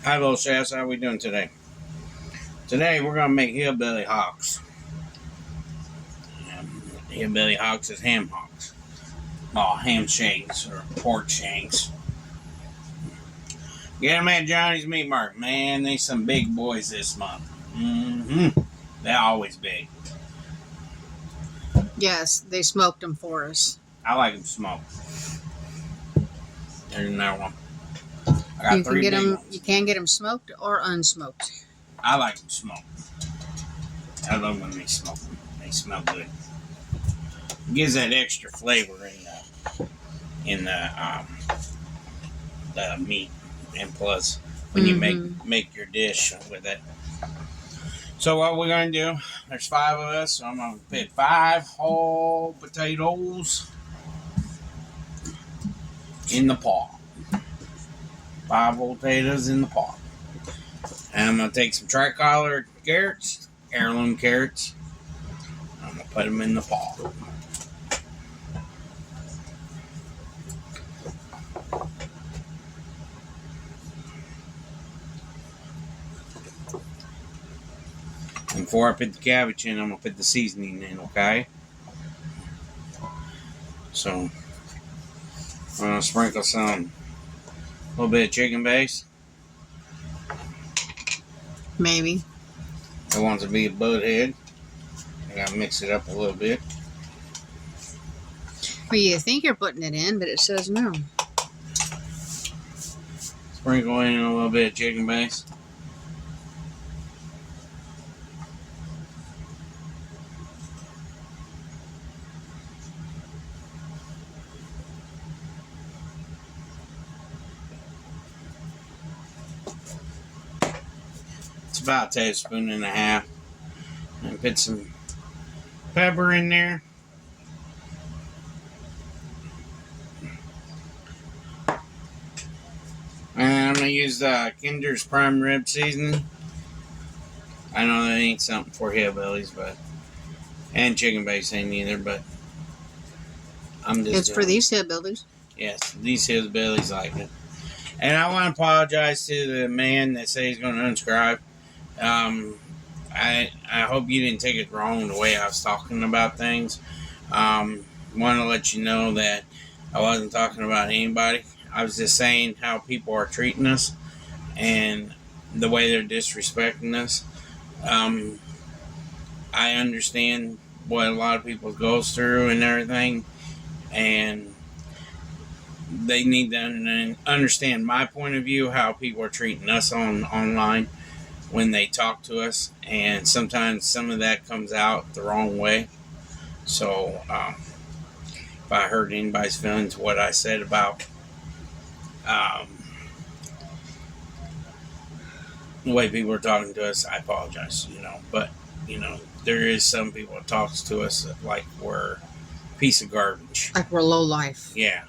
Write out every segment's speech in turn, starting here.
Hi, little chefs. How we doing today? Today we're gonna make hillbilly hocks. Hillbilly hocks is ham hocks. Oh, ham shanks or pork shanks. Get them at Johnny's Meat Market. Man, they some big boys this month. They're always big. Yes, they smoked them for us. I like them smoked. There's another one. I got three big ones. You can get them smoked or unsmoked. I like them smoked. I love when they smoke them. They smell good. It gives that extra flavor in the meat, and plus when you make your dish with it. So what we're gonna do? There's 5 of us, so I'm gonna put 5 whole potatoes in the pot. 5 whole potatoes in the pot. And I'm going to take some tricolor carrots, heirloom carrots. I'm going to put them in the pot. And before I put the cabbage in, I'm going to put the seasoning in, okay? So, I'm going to sprinkle a little bit of chicken base. Maybe. I want it to be a butt head. I gotta mix it up a little bit. Well, you think you're putting it in, but it says no. Sprinkle in a little bit of chicken base. About a tablespoon and a half, and put some pepper in there. And I'm gonna use the Kinder's prime rib seasoning. I know that ain't something for hillbillies, and chicken base ain't either, but I'm just. It's for these hillbillies. Yes, these hillbillies like it. And I want to apologize to the man that said he's going to unsubscribe. I hope you didn't take it wrong the way I was talking about things. Want to let you know that I wasn't talking about anybody. I was just saying how people are treating us and the way they're disrespecting us. I understand what a lot of people goes through and everything, and they need to understand my point of view, how people are treating us online when they talk to us, and sometimes some of that comes out the wrong way. So if I hurt anybody's feelings, what I said about the way people are talking to us, I apologize, but there is some people that talks to us like we're a piece of garbage, like we're low life. Yeah.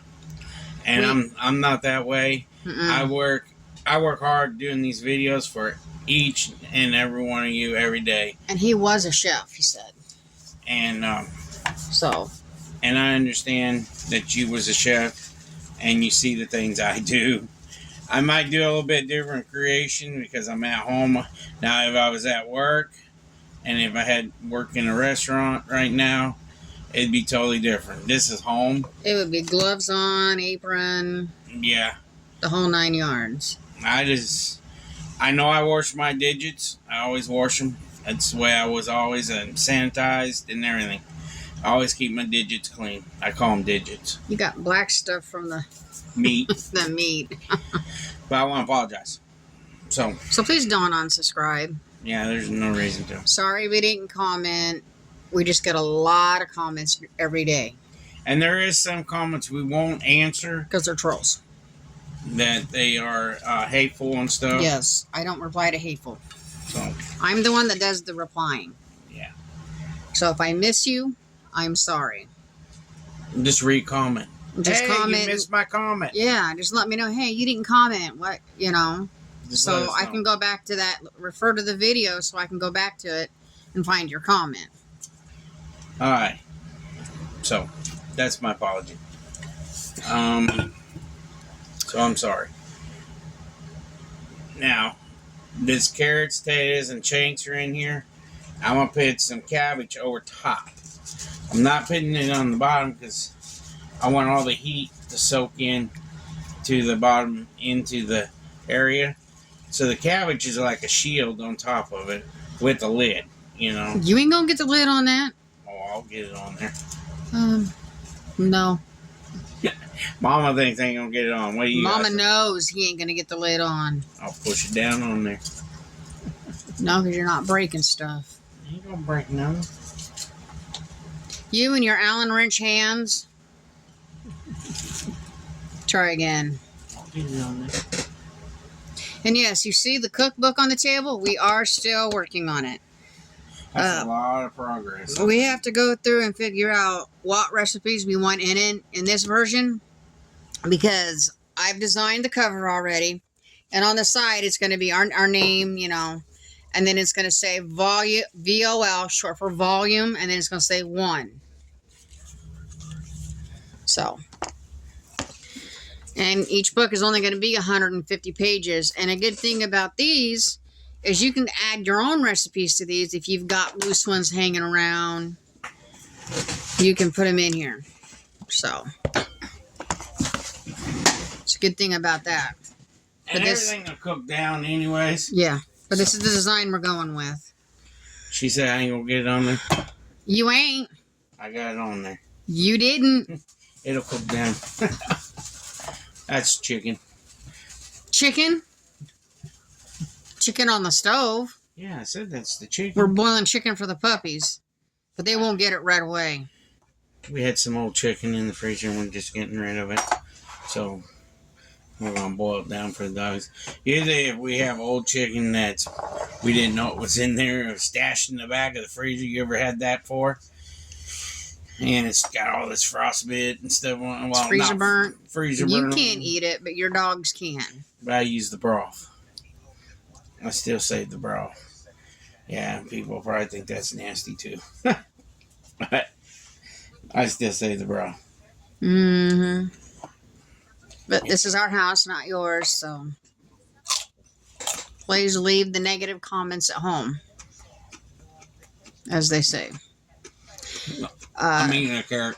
And I'm not that way. I work hard doing these videos for each and every one of you every day. And he was a chef, he said. And so. And I understand that you was a chef, and you see the things I do. I might do a little bit different creation because I'm at home now. If I was at work, and if I had work in a restaurant right now, it'd be totally different. This is home. It would be gloves on, apron. Yeah. The whole 9 yards. I know I wash my digits. I always wash them. That's the way I was always, sanitized and everything. I always keep my digits clean. I call them digits. You got black stuff from the meat. The meat. But I want to apologize. So please don't unsubscribe. Yeah, there's no reason to. Sorry we didn't comment. We just get a lot of comments every day. And there is some comments we won't answer. Because they're trolls. That they are hateful and stuff. Yes, I don't reply to hateful. So I'm the one that does the replying. Yeah. So if I miss you, I'm sorry. Just comment. Just comment. You missed my comment. Yeah, just let me know. Hey, you didn't comment. What, Just so I can go back to that. Refer to the video so I can go back to it and find your comment. All right. So that's my apology. So I'm sorry. Now, this carrots, potatoes, and Shanks are in here. I'm going to put some cabbage over top. I'm not putting it on the bottom because I want all the heat to soak in to the bottom into the area. So the cabbage is like a shield on top of it with a lid, you know. You ain't gonna get the lid on that. Oh, I'll get it on there. No. Mama thinks I ain't gonna get it on. What do you Mama knows he ain't gonna get the lid on. I'll push it down on there. No, because you're not breaking stuff. I ain't gonna break nothing. You and your Allen wrench hands. Try again. I'll get it on there. And yes, you see the cookbook on the table? We are still working on it. That's a lot of progress. We have to go through and figure out what recipes we want in this version, because I've designed the cover already, and on the side it's going to be our name, you know, and then it's going to say VOL, short for volume, and then it's going to say 1. So, and each book is only going to be 150 pages, and a good thing about these is you can add your own recipes to these. If you've got loose ones hanging around, you can put them in here. So it's a good thing about that. And everything will cook down anyways. Yeah, but this is the design we're going with. She said I ain't gonna get it on there. You ain't. I got it on there. You didn't. It'll cook down. That's chicken. Chicken? Chicken on the stove. Yeah, I said that's the chicken. We're boiling chicken for the puppies, but they won't get it right away. We had some old chicken in the freezer and we're just getting rid of it. So we're going to boil it down for the dogs. Usually if we have old chicken that we didn't know what was in there, or stashed in the back of the freezer, you ever had that before? And it's got all this frostbite and stuff on it. Well, freezer burnt. Freezer you burnt. You can't eat it, but your dogs can. But I use the broth. I still save the broth. Yeah, people probably think that's nasty too. But I still save the broth. Mm-hmm. But this is our house, not yours, so please leave the negative comments at home, as they say. I'm eating a carrot.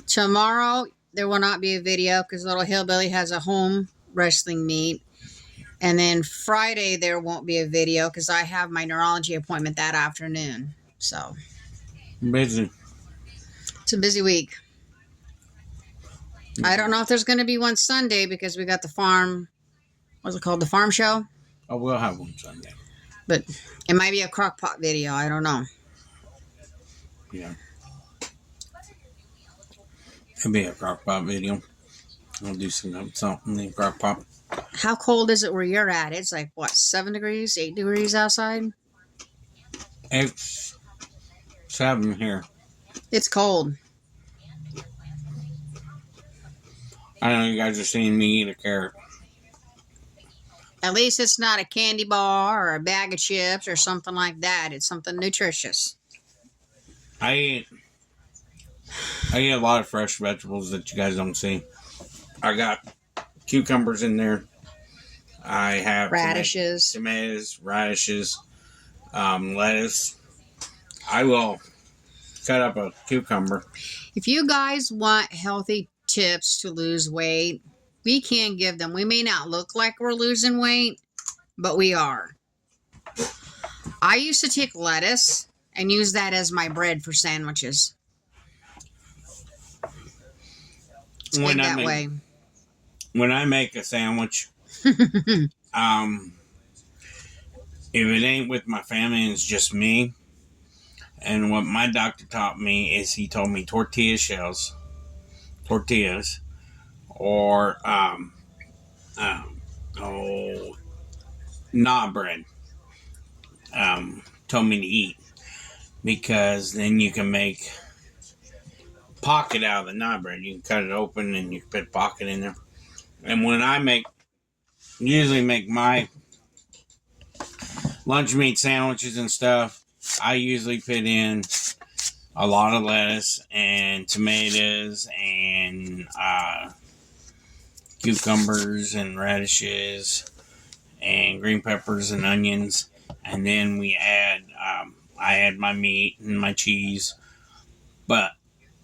Tomorrow, there will not be a video because Little Hillbilly has a home wrestling meet. And then Friday, there won't be a video because I have my neurology appointment that afternoon. So, Busy. It's a busy week. I don't know if there's going to be one Sunday because we got the farm, what's it called? The farm show? Oh, we'll have one Sunday. But it might be a crock pot video. I don't know. Yeah. It'll be a crock pot video. I'll do something in crock pot. How cold is it where you're at? It's like, what, 7 degrees, 8 degrees outside? It's 7 here. It's cold. I know you guys are seeing me eat a carrot. At least it's not a candy bar or a bag of chips or something like that. It's something nutritious. I eat a lot of fresh vegetables that you guys don't see. I got cucumbers in there. I have radishes, tomatoes, radishes, lettuce. I will cut up a cucumber. If you guys want healthy tips to lose weight, we can give them. We may not look like we're losing weight, but we are. I used to take lettuce and use that as my bread for sandwiches. It's good that way. When I make a sandwich, if it ain't with my family and it's just me, and what my doctor taught me is he told me tortillas, or nah bread. Told me to eat because then you can make pocket out of the nah bread. You can cut it open and you can put a pocket in there. And when I usually make my lunch meat sandwiches and stuff, I usually put in a lot of lettuce and tomatoes and cucumbers and radishes and green peppers and onions, and then we add. I add my meat and my cheese, but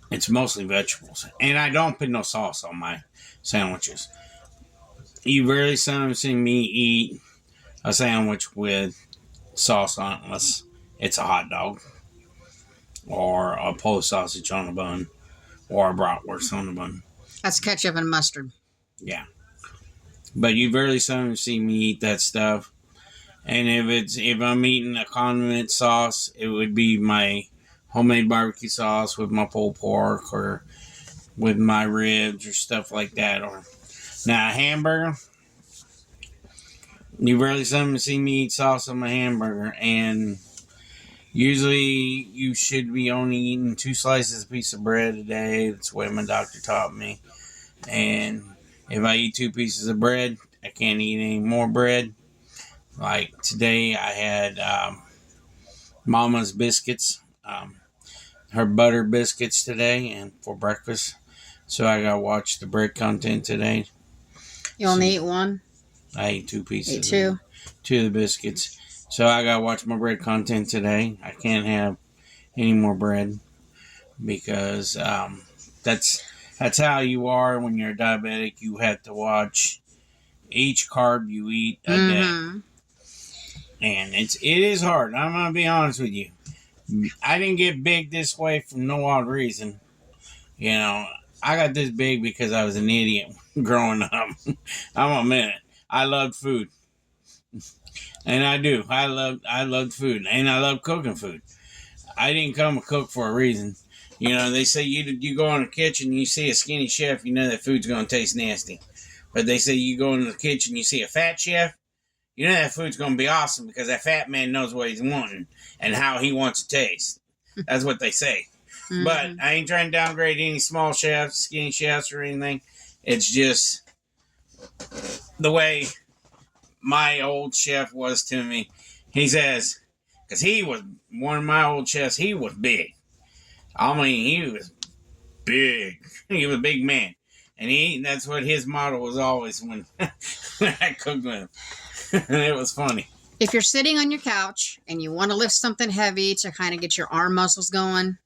it's mostly vegetables, and I don't put no sauce on my sandwiches. You rarely seldom see me eat a sandwich with sauce on it unless it's a hot dog or a Polish sausage on a bun or a bratwurst on a bun. That's ketchup and mustard. Yeah. But you very seldom see me eat that stuff. And if I'm eating a condiment sauce, it would be my homemade barbecue sauce with my pulled pork or with my ribs or stuff like that. Or now a hamburger, you rarely seldom see me eat sauce on my hamburger, and usually you should be only eating 2 slices of piece of bread a day. That's what my doctor taught me. And if I eat 2 pieces of bread, I can't eat any more bread. Like today, I had Mama's biscuits, her butter biscuits today, and for breakfast. So I gotta watch the bread content today. You only eat one? I ate 2 pieces. Ate 2? 2 of the biscuits. So I gotta watch my bread content today. I can't have any more bread because that's how you are when you're diabetic. You have to watch each carb you eat a day. And it is hard. I'm going to be honest with you. I didn't get big this way for no odd reason. You know, I got this big because I was an idiot growing up. I'm gonna admit it. I loved food. And I do. I loved food. And I love cooking food. I didn't come a cook for a reason. You know, they say you go in the kitchen, you see a skinny chef, you know that food's going to taste nasty. But they say you go in the kitchen, you see a fat chef, you know that food's going to be awesome because that fat man knows what he's wanting and how he wants to taste. That's what they say. Mm-hmm. But I ain't trying to downgrade any small chefs, skinny chefs, or anything. It's just the way my old chef was to me. He says, because he was one of my old chefs, he was big. I mean, he was big. He was a big man. And that's what his motto was always when I cooked with him. It was funny. If you're sitting on your couch and you want to lift something heavy to kind of get your arm muscles going,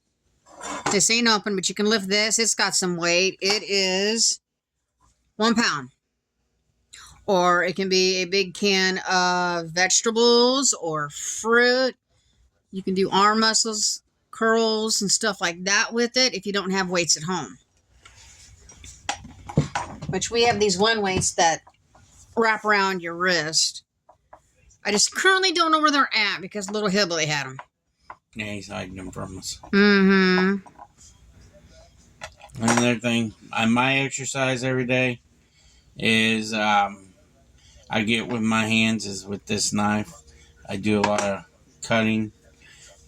this ain't open, but you can lift this. It's got some weight. It is 1 pound. Or it can be a big can of vegetables or fruit. You can do arm muscles, curls, and stuff like that with it if you don't have weights at home. Which we have these one weights that wrap around your wrist. I just currently don't know where they're at because little Hillbilly had them. Yeah, he's hiding them from us. Mm-hmm. Another thing, my exercise every day is I get with my hands is with this knife. I do a lot of cutting,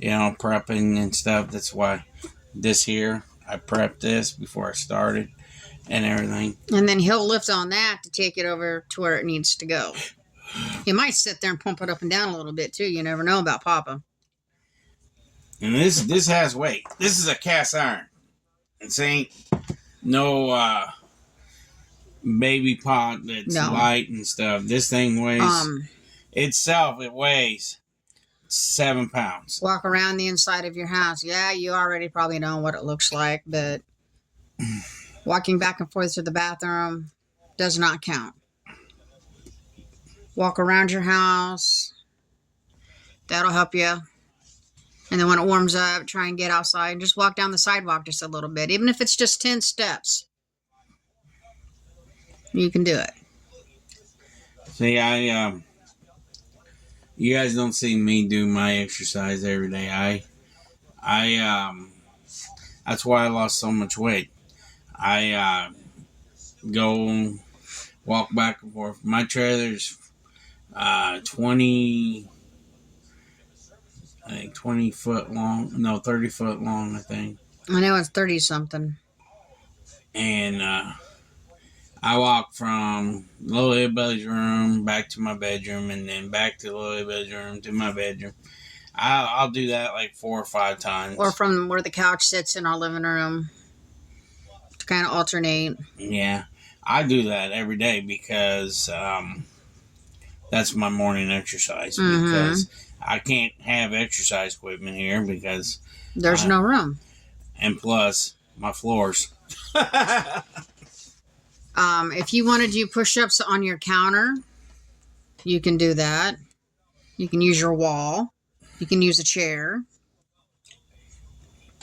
prepping and stuff. That's why this here, I prepped this before I started and everything. And then he'll lift on that to take it over to where it needs to go. He might sit there and pump it up and down a little bit too. You never know about Papa. And this has weight. This is a cast iron. This ain't no baby pot that's light and stuff. This thing weighs it weighs 7 pounds. Walk around the inside of your house. Yeah, you already probably know what it looks like, but walking back and forth to the bathroom does not count. Walk around your house. That'll help you. And then when it warms up, try and get outside and just walk down the sidewalk just a little bit. Even if it's just 10 steps. You can do it. See, you guys don't see me do my exercise every day. That's why I lost so much weight. I go walk back and forth. My trailer's 20 foot long. No, 30 foot long, I think. I know it's 30 something. And I walk from Little Hillbilly's room back to my bedroom, and then back to Little Hillbilly's room to my bedroom. I'll do that like 4 or 5 times. Or from where the couch sits in our living room to kind of alternate. Yeah, I do that every day because That's my morning exercise because I can't have exercise equipment here because there's no room. And plus, my floors. If you want to do push-ups on your counter, you can do that. You can use your wall. You can use a chair.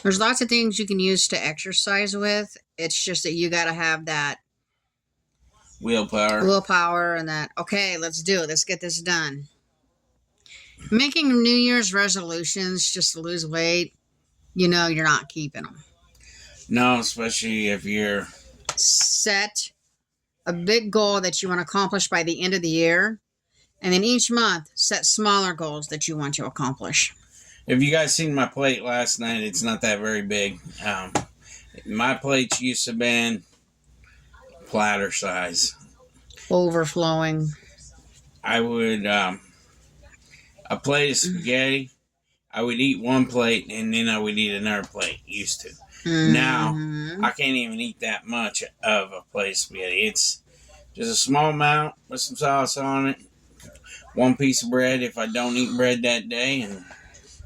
There's lots of things you can use to exercise with. It's just that you got to have that willpower and that, okay, let's do it. Let's get this done. Making New Year's resolutions just to lose weight, you're not keeping them. No, especially if you're set a big goal that you want to accomplish by the end of the year, and then each month set smaller goals that you want to accomplish. If you guys seen my plate last night, it's not that very big. My plates used to been platter size, overflowing. I would a plate of spaghetti, I would eat one plate and then I would eat another plate. Used to. Now I can't even eat that much of a plate of spaghetti. It's just a small amount with some sauce on it, one piece of bread if I don't eat bread that day, and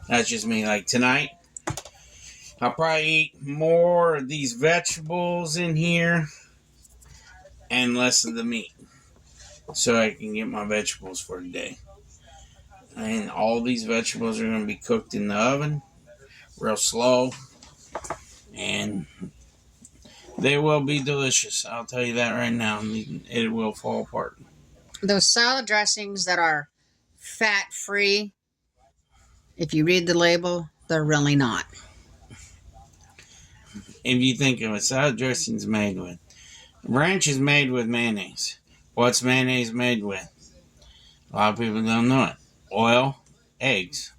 that's just me. Like tonight, I'll probably eat more of these vegetables in here and less of the meat, so I can get my vegetables for today. And all these vegetables are going to be cooked in the oven, real slow, and they will be delicious. I'll tell you that right now. It will fall apart. Those salad dressings that are fat-free, if you read the label, they're really not. If you think of a salad dressing's made with, ranch is made with mayonnaise. What's mayonnaise made with? A lot of people don't know it. Oil, eggs.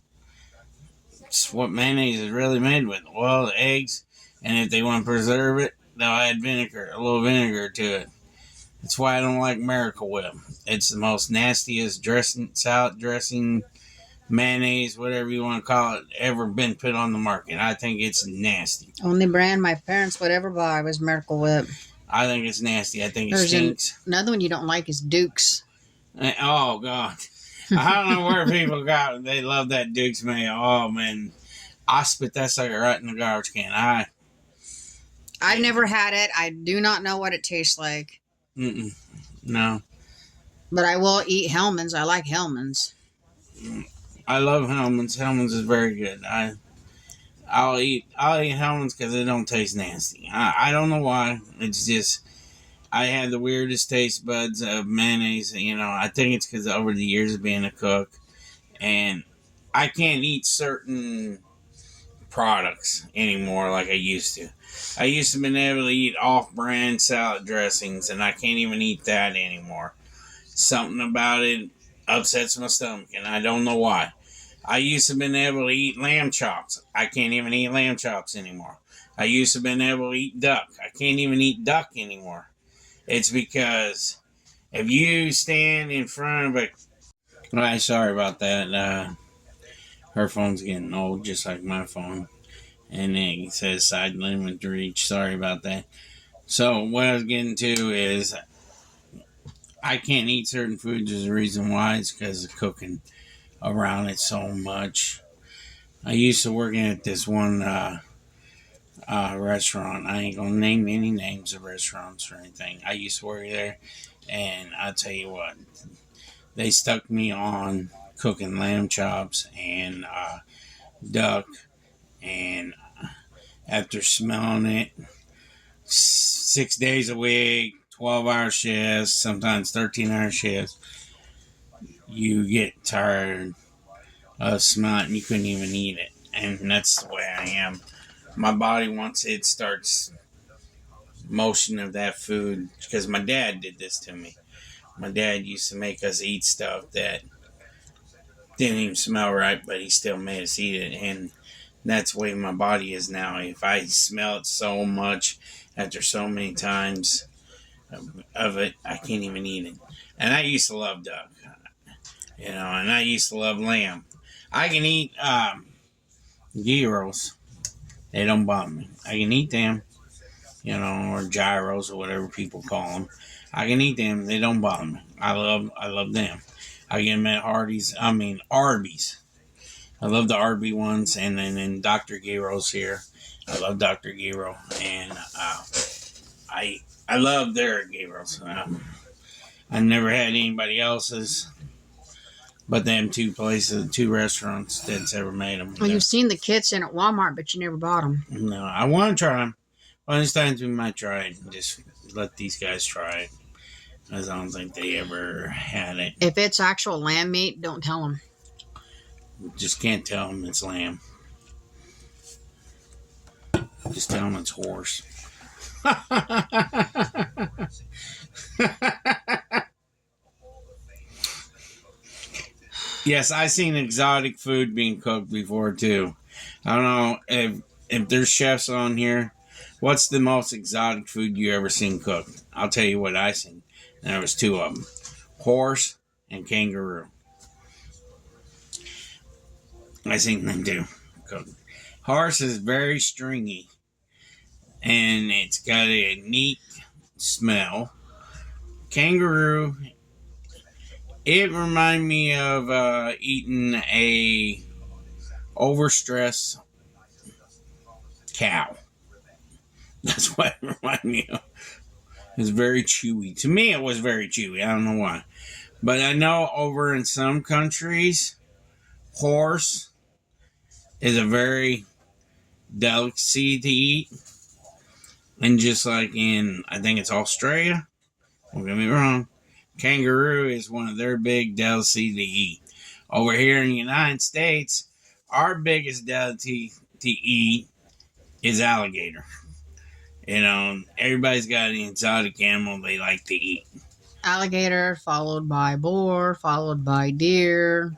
It's what mayonnaise is really made with. Oil, eggs, and if they want to preserve it, they'll add vinegar, a little vinegar to it. That's why I don't like Miracle Whip. It's the most nastiest dressing, salad dressing, mayonnaise, whatever you want to call it, ever been put on the market. I think it's nasty. Only brand my parents would ever buy was Miracle Whip. I think it's nasty. I think it stinks. Another one you don't like is Duke's. Oh, God. I don't know where people got it. They love that Duke's mayo. Oh, man. I spit that sucker right in the garbage can. I've never had it. I do not know what it tastes like. No. But I will eat Hellman's. I like Hellman's. I love Hellman's. Hellman's is very good. I'll eat Hellman's because it don't taste nasty. I don't know why. It's just I had the weirdest taste buds of mayonnaise. I think it's because over the years of being a cook, and I can't eat certain products anymore like I used to. I used to be able to eat off-brand salad dressings, and I can't even eat that anymore. Something about it upsets my stomach, and I don't know why. I used to be able to eat lamb chops. I can't even eat lamb chops anymore. I used to be able to eat duck. I can't even eat duck anymore. It's because if you stand in front of sorry about that. Her phone's getting old, just like my phone. And it says side limit to reach. Sorry about that. So what I was getting to is I can't eat certain foods. There's a reason why. It's because of cooking around it so much. I used to work at this one restaurant. I ain't gonna name any names of restaurants or anything. I used to work there, and I'll tell you what, they stuck me on cooking lamb chops and duck, and after smelling it 6 days a week, 12-hour shifts, sometimes 13-hour shifts, you get tired of smelling it and you couldn't even eat it. And that's the way I am. My body, once it starts motion of that food, because my dad did this to me. My dad used to make us eat stuff that didn't even smell right, but he still made us eat it. And that's the way my body is now. If I smell it so much after so many times of it, I can't even eat it. And I used to love duck, and I used to love lamb. I can eat gyros. They don't bother me. I can eat them, or gyros or whatever people call them. I can eat them. They don't bother me. I love them. I get them at Arby's. I love the Arby ones, and then Dr. Giro's here. I love Dr. Giro, and I love their gyros. I never had anybody else's, but them two restaurants that's ever made them. Well, you've seen the kits in at Walmart, but you never bought them. No, I want to try them. One of these times we might try it. Just let these guys try it. I don't think they ever had it. If it's actual lamb meat, don't tell them. Just can't tell them it's lamb. Just tell them it's horse. Yes, I've seen exotic food being cooked before too. I don't know if there's chefs on here. What's the most exotic food you ever seen cooked? I'll tell you what I seen. And there was two of them: horse and kangaroo. I seen them too cooked. Horse is very stringy, and it's got a neat smell. Kangaroo, it reminded me of eating a overstressed cow. That's what it reminded me of. It's very chewy. To me, it was very chewy. I don't know why. But I know over in some countries, horse is a very delicacy to eat. And just like in, I think it's Australia, don't get me wrong, kangaroo is one of their big delicacies to eat. Over here in the United States, our biggest delicacy to eat is alligator. You know, everybody's got an exotic animal they like to eat. Alligator, followed by boar, followed by deer.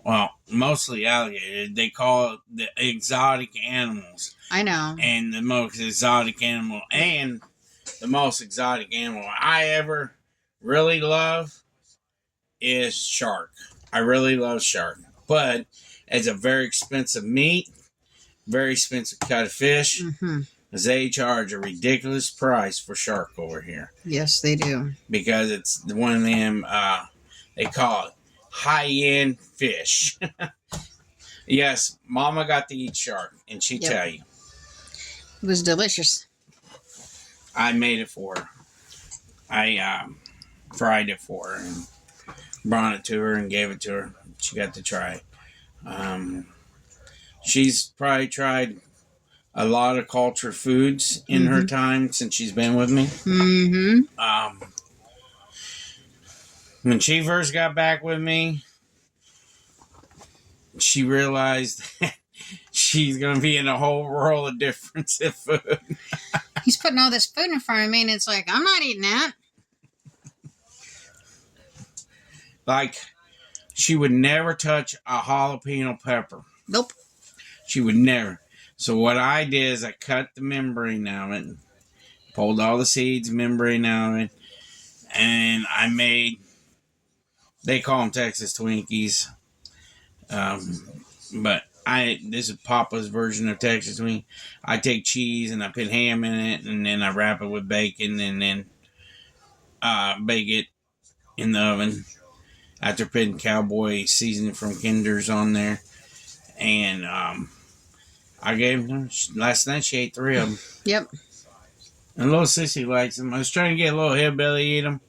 Well, mostly alligator. They call it the exotic animals. I know. And the most exotic animal I ever really love is shark. I really love shark. But it's a very expensive meat, very expensive cut of fish. Mm-hmm. Because they charge a ridiculous price for shark over here. Yes, they do. Because it's one of them, they call it high-end fish. Yes, Mama got to eat shark, and she tell you. It was delicious. I made it for her. I fried it for her and brought it to her and gave it to her. She got to try it. She's probably tried a lot of culture foods in her time since she's been with me. Mm-hmm. When she first got back with me, she realized she's going to be in a whole world of difference of food. He's putting all this food in front of me, and it's like, I'm not eating that. Like, she would never touch a jalapeno pepper. Nope. She would never. So what I did is I cut the membrane out of it, pulled all the seeds, membrane out of it, and I made, they call them Texas Twinkies, but this is Papa's version of Texas Twinkie. I take cheese and I put ham in it, and then I wrap it with bacon, and then bake it in the oven after putting cowboy seasoning from Kinder's on there, and I gave them, last night she ate 3 of them. Yep. And little sissy likes them. I was trying to get a little hillbilly to eat them.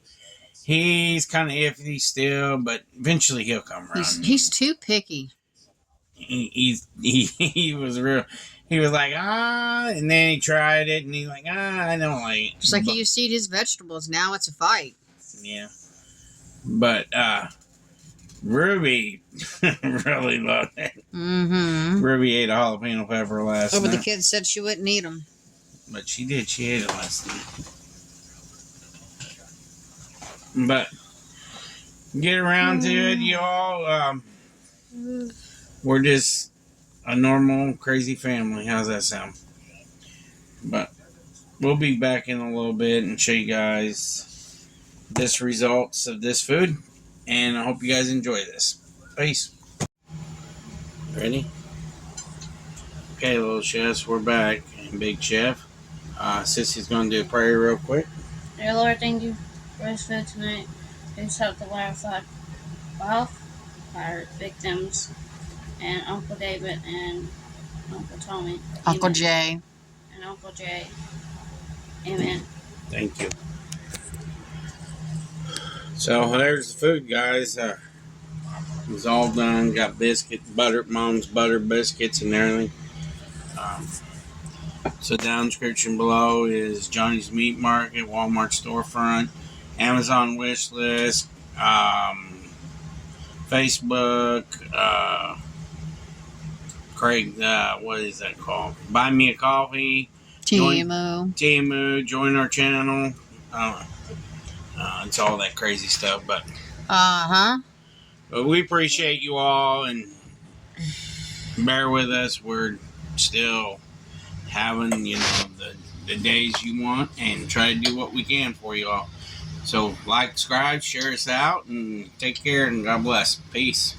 He's kind of iffy still, but eventually he'll come around. He's too picky. He was real. He was like, and then he tried it, and he's like, I don't like it. Just like he used to eat his vegetables. Now it's a fight. Yeah. But, Ruby really loved it. Mm-hmm. Ruby ate a jalapeno pepper last night. But the kids said she wouldn't eat them. But she did. She ate it last night. But get around to it, y'all. We're just a normal, crazy family. How's that sound? But we'll be back in a little bit and show you guys this results of this food. And I hope you guys enjoy this. Peace. Ready? Okay, little chefs, we're back. And Big Chef. Sissy's going to do a prayer real quick. Dear Lord, thank you for this food tonight. Please help the Wi-Fi. wildfire victims, and Uncle David and Uncle Tommy. Uncle Amen. Jay. And Uncle Jay. Amen. Thank you. So there's the food, guys. It's all done. Got biscuit, butter, mom's butter biscuits and everything. So down in the description below is Johnny's Meat Market, Walmart Storefront, Amazon wish list, Facebook, Craig, what is that called? Buy me a coffee. Temu. Join our channel. It's all that crazy stuff, but we appreciate you all and bear with us. We're still having, the days you want and try to do what we can for you all. So like, subscribe, share us out, and take care, and God bless. Peace.